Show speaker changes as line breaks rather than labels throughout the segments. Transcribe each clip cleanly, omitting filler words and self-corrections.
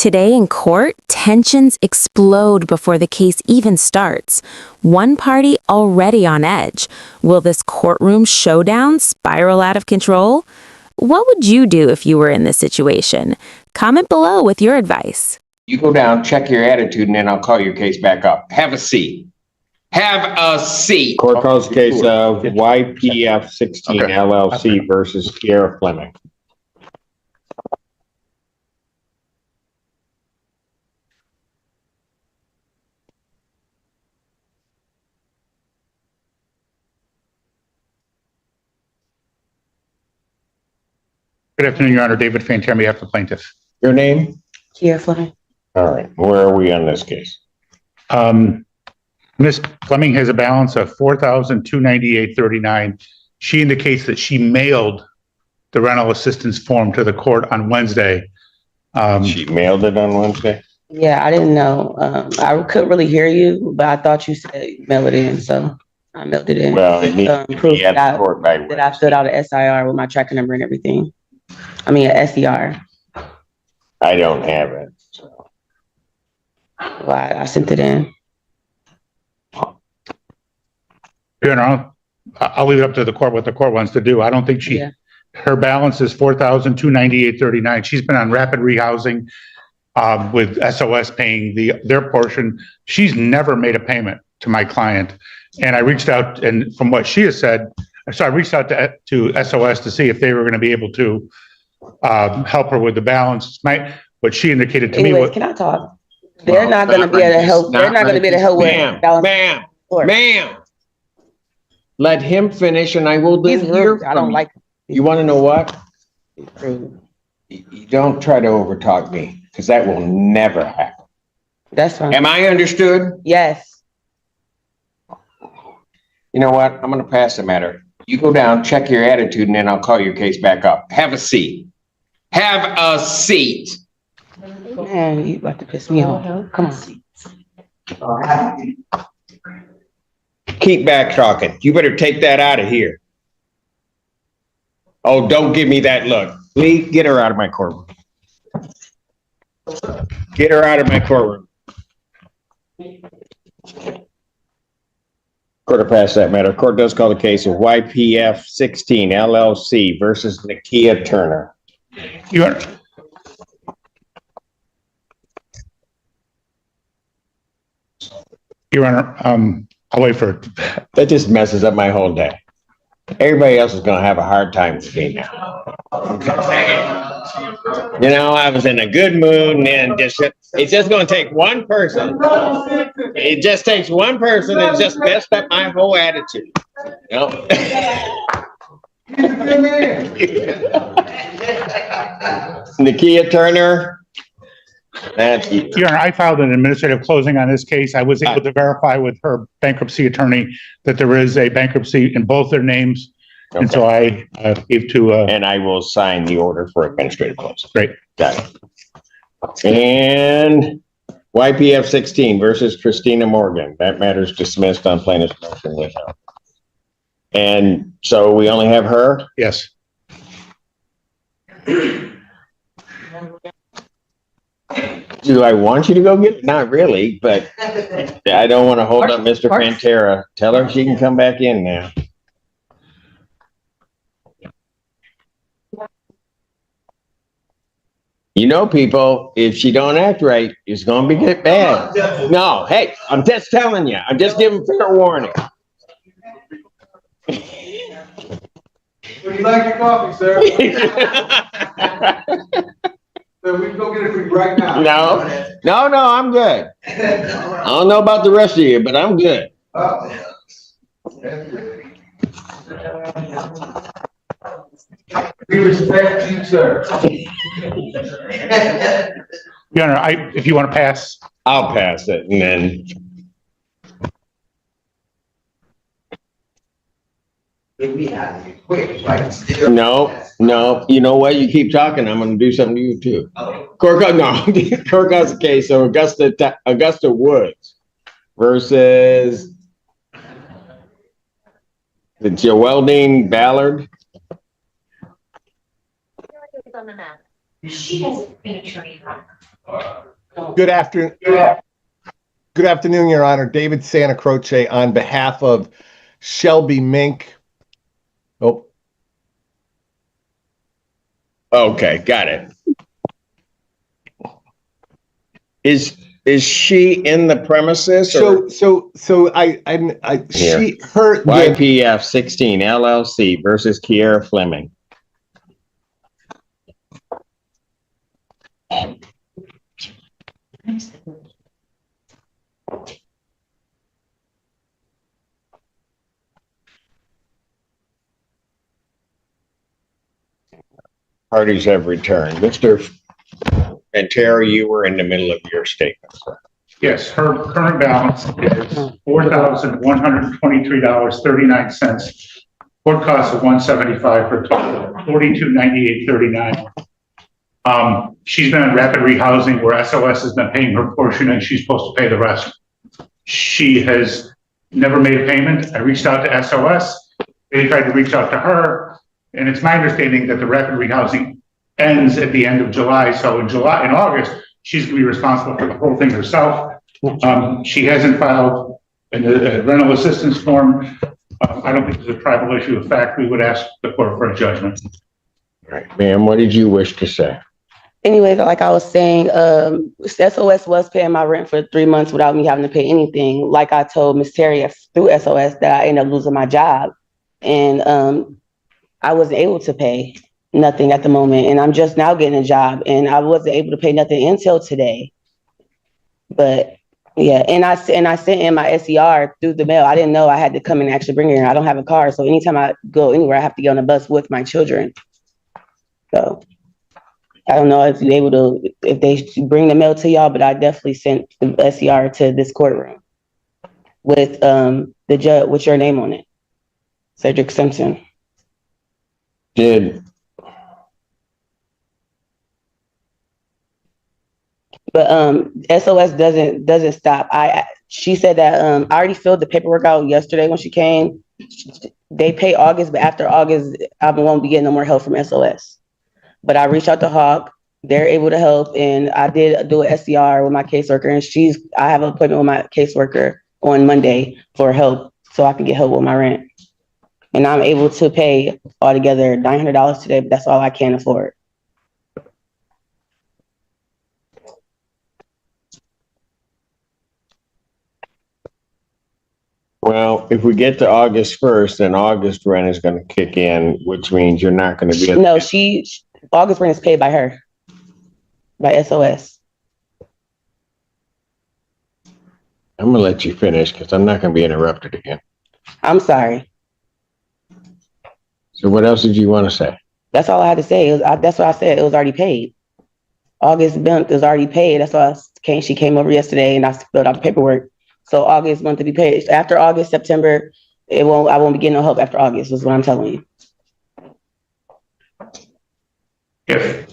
Today in court, tensions explode before the case even starts. One party already on edge. Will this courtroom showdown spiral out of control? What would you do if you were in this situation? Comment below with your advice.
You go down, check your attitude, and then I'll call your case back up. Have a seat. Have a seat.
Court calls the case of YPF16 LLC versus Kier Fleming.
Good afternoon, Your Honor. David Fantier on behalf of the plaintiff.
Your name?
Kier Fleming.
All right. Where are we on this case?
Ms. Fleming has a balance of $4,298.39. She indicates that she mailed the rental assistance form to the court on Wednesday.
She mailed it on Wednesday?
Yeah, I didn't know. I couldn't really hear you, but I thought you said mail it in, so I mailed it in.
Well, it needs to
Proof
be at
that
the court by
I filled out an SIR with my tracking number and everything. I mean, an SDR.
I don't have it. So.
Well, I sent it in.
Your Honor, I'll leave it up to the court what the court wants to do. I don't think her balance is $4,298.39. She's been on rapid rehousing with SOS paying their portion. She's never made a payment to my client. And I reached out, and from what she has said, so I reached out to SOS to see if they were going to be able to help her with the balance. What she indicated to me was,
can I talk? They're not going to be able to help. They're not going to be able to help with balance.
Ma'am. Let him finish, and I will
He's
hear
rude. I don't like him.
You want to know what?
Rude.
You don't try to overtalk me, because that will never happen.
That's fine.
Am I understood?
Yes.
You know what? I'm going to pass the matter. You go down, check your attitude, and then I'll call your case back up. Have a seat. Have a seat.
Man, you about to piss me off. Come on.
Keep back talking. You better take that out of here. Oh, don't give me that look. Lee, get her out of my courtroom. Get her out of my courtroom.
Court will pass that matter. Court does call the case of YPF16 LLC versus Kier Turner.
Your Honor, Your Honor, I'll wait for it.
That just messes up my whole day. Everybody else is going to have a hard time with me now. You know, I was in a good mood, and then it's just going to take one person. It just takes one person and just messed up my whole attitude. You know? Kier Turner.
Your Honor, I filed an administrative closing on this case. I was able to verify with her bankruptcy attorney that there is a bankruptcy in both their names. Okay. And so I gave to...
and I will sign the order for administrative closing.
Great.
Got it. And YPF16 versus Christina Morgan. That matter is dismissed on plaintiff's motion without. And so we only have her?
Yes.
Do I want you to go get it? Not really, but I don't want to hold up Mr. Pantera. Tell her she can come back in now. You know, people, if she don't act right, it's going to get bad. No, hey, I'm just telling you. I'm just giving fair warning.
Would you like your coffee, sir? So we can go get it for you right now.
No, I'm good. I don't know about the rest of you, but I'm good.
We respect you, sir.
Your Honor, if you want to pass.
I'll pass it, and then. No. You know what? You keep talking, I'm going to do something to you too. Court calls the case of Augusta Woods versus the Geraldine Ballard.
She hasn't been attorney.
Good afternoon. Good afternoon, Your Honor. David Santa Croce on behalf of Shelby Mink. Oh,
Okay, got it. Is she in the premises or
she, her,
YPF16 LLC versus Kier Fleming? Parties have returned. Mr. Terry, you were in the middle of your statement, sir.
Yes, her current balance is $4,123.39. Court costs of $175 for a total of $4298.39. She's been in rapid rehousing where SOS has been paying her portion and she's supposed to pay the rest. She has never made a payment. I reached out to SOS. They tried to reach out to her. And it's my understanding that the rapid rehousing ends at the end of July. So in August, she's going to be responsible for the whole thing herself. She hasn't filed a rental assistance form. I don't think it's a tribal issue. In fact, we would ask the court for a judgment.
All right, ma'am, what did you wish to say?
Anyway, like I was saying, SOS was paying my rent for 3 months without me having to pay anything. Like I told Ms. Terry through SOS that I ended up losing my job. And I wasn't able to pay nothing at the moment. And I'm just now getting a job and I wasn't able to pay nothing until today. But yeah, and I sent in my SER through the mail. I didn't know I had to come and actually bring it in. I don't have a car. So anytime I go anywhere, I have to get on a bus with my children. So I don't know if you're able to, if they bring the mail to y'all, but I definitely sent the SER to this courtroom with the judge, with your name on it, Cedric Simpson. But SOS doesn't stop. She said that I already filled the paperwork out yesterday when she came. They pay August, but after August, I won't be getting no more help from SOS. But I reached out to Hawk. They're able to help, and I did do an SCR with my caseworker, and I have an appointment with my caseworker on Monday for help, so I can get help with my rent. And I'm able to pay altogether $900 today, but that's all I can afford.
Well, if we get to August 1st, then August rent is going to kick in, which means you're not going to be.
No, August rent is paid by her, by SOS.
I'm going to let you finish because I'm not going to be interrupted again.
I'm sorry.
So what else did you want to say?
That's all I had to say. That's what I said. It was already paid. August month is already paid. That's why she came over yesterday and I filled out the paperwork. So August month to be paid. After August, September, I won't be getting no help after August, is what I'm telling you.
If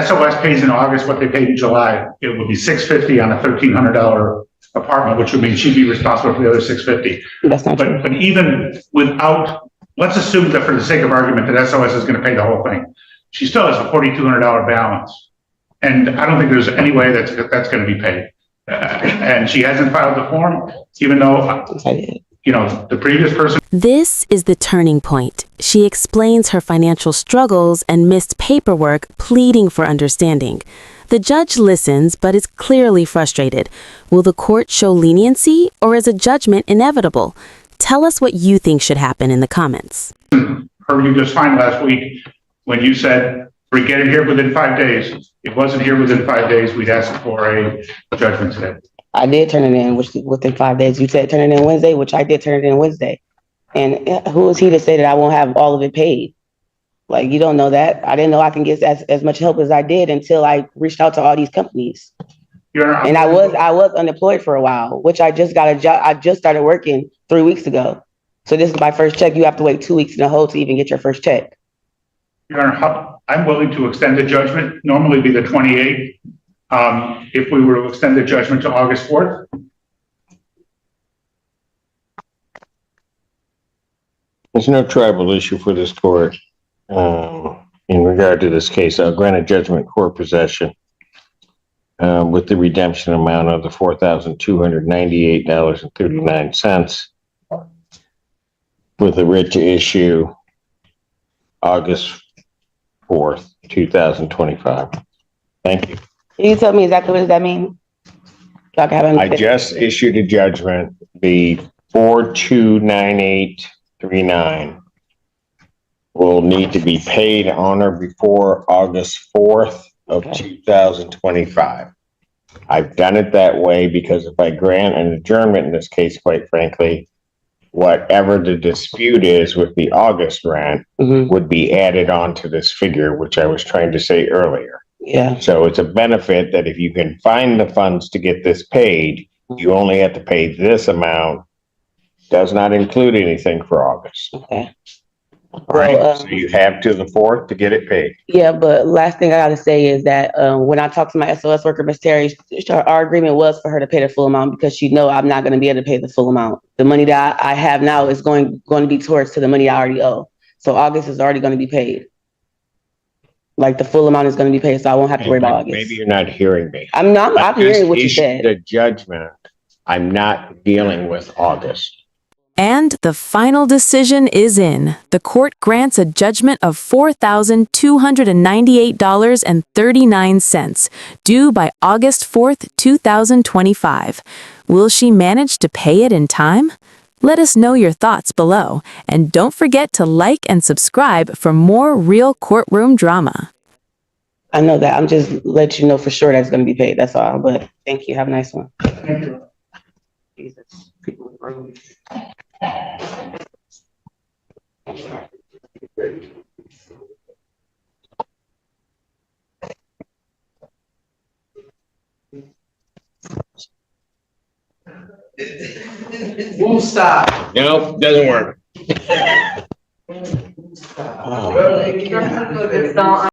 SOS pays in August what they paid in July, it would be $650 on a $1,300 apartment, which would mean she'd be responsible for the other $650.
That's not true.
But even without, let's assume that for the sake of argument that SOS is going to pay the whole thing. She still has a $4,200 balance. And I don't think there's any way that's going to be paid. And she hasn't filed the form, even though, the previous person.
This is the turning point. She explains her financial struggles and missed paperwork, pleading for understanding. The judge listens, but is clearly frustrated. Will the court show leniency, or is a judgment inevitable? Tell us what you think should happen in the comments.
Heard you just fine last week when you said, we get it here within 5 days. It wasn't here within 5 days. We'd ask for a judgment today.
I did turn it in within 5 days. You said turn it in Wednesday, which I did turn it in Wednesday. And who is he to say that I won't have all of it paid? Like, you don't know that. I didn't know I can get as much help as I did until I reached out to all these companies. And I was unemployed for a while, which I just got a job. I just started working 3 weeks ago. So this is my first check. You have to wait 2 weeks in a hole to even get your first check.
Your Honor, I'm willing to extend the judgment, normally be the 28th. If we were to extend the judgment to August 4th.
There's no tribal issue for this court in regard to this case. I'll grant a judgment court possession. with the redemption amount of the $4,298.39 with a writ to issue August 4th, 2025. Thank you.
Can you tell me exactly what does that mean? So I can have
I just issued a judgment, the 429839 will need to be paid on or before August 4th of 2025. I've done it that way because if I grant an adjournment in this case, quite frankly, whatever the dispute is with the August rent would be added on to this figure, which I was trying to say earlier.
Yeah.
So it's a benefit that if you can find the funds to get this paid, you only have to pay this amount. Does not include anything for August.
Okay.
All right, so you have to the 4th to get it paid.
Yeah, but last thing I gotta say is that when I talked to my SOS worker, Miss Terry, our agreement was for her to pay the full amount because she know I'm not gonna be able to pay the full amount. The money that I have now is going to be towards to the money I already owe. So August is already gonna be paid. Like the full amount is gonna be paid, so I won't have to worry about August.
Maybe you're not hearing me.
I'm hearing what you said.
The judgment, I'm not dealing with August.
And the final decision is in. The court grants a judgment of $4,298.39, due by August 4th, 2025. Will she manage to pay it in time? Let us know your thoughts below, and don't forget to like and subscribe for more real courtroom drama.
I know that. I'm just letting you know for sure that's gonna be paid. That's all. But thank you. Have a nice one. Jesus. People in the room.
Won't stop.
Nope, doesn't work.
It's not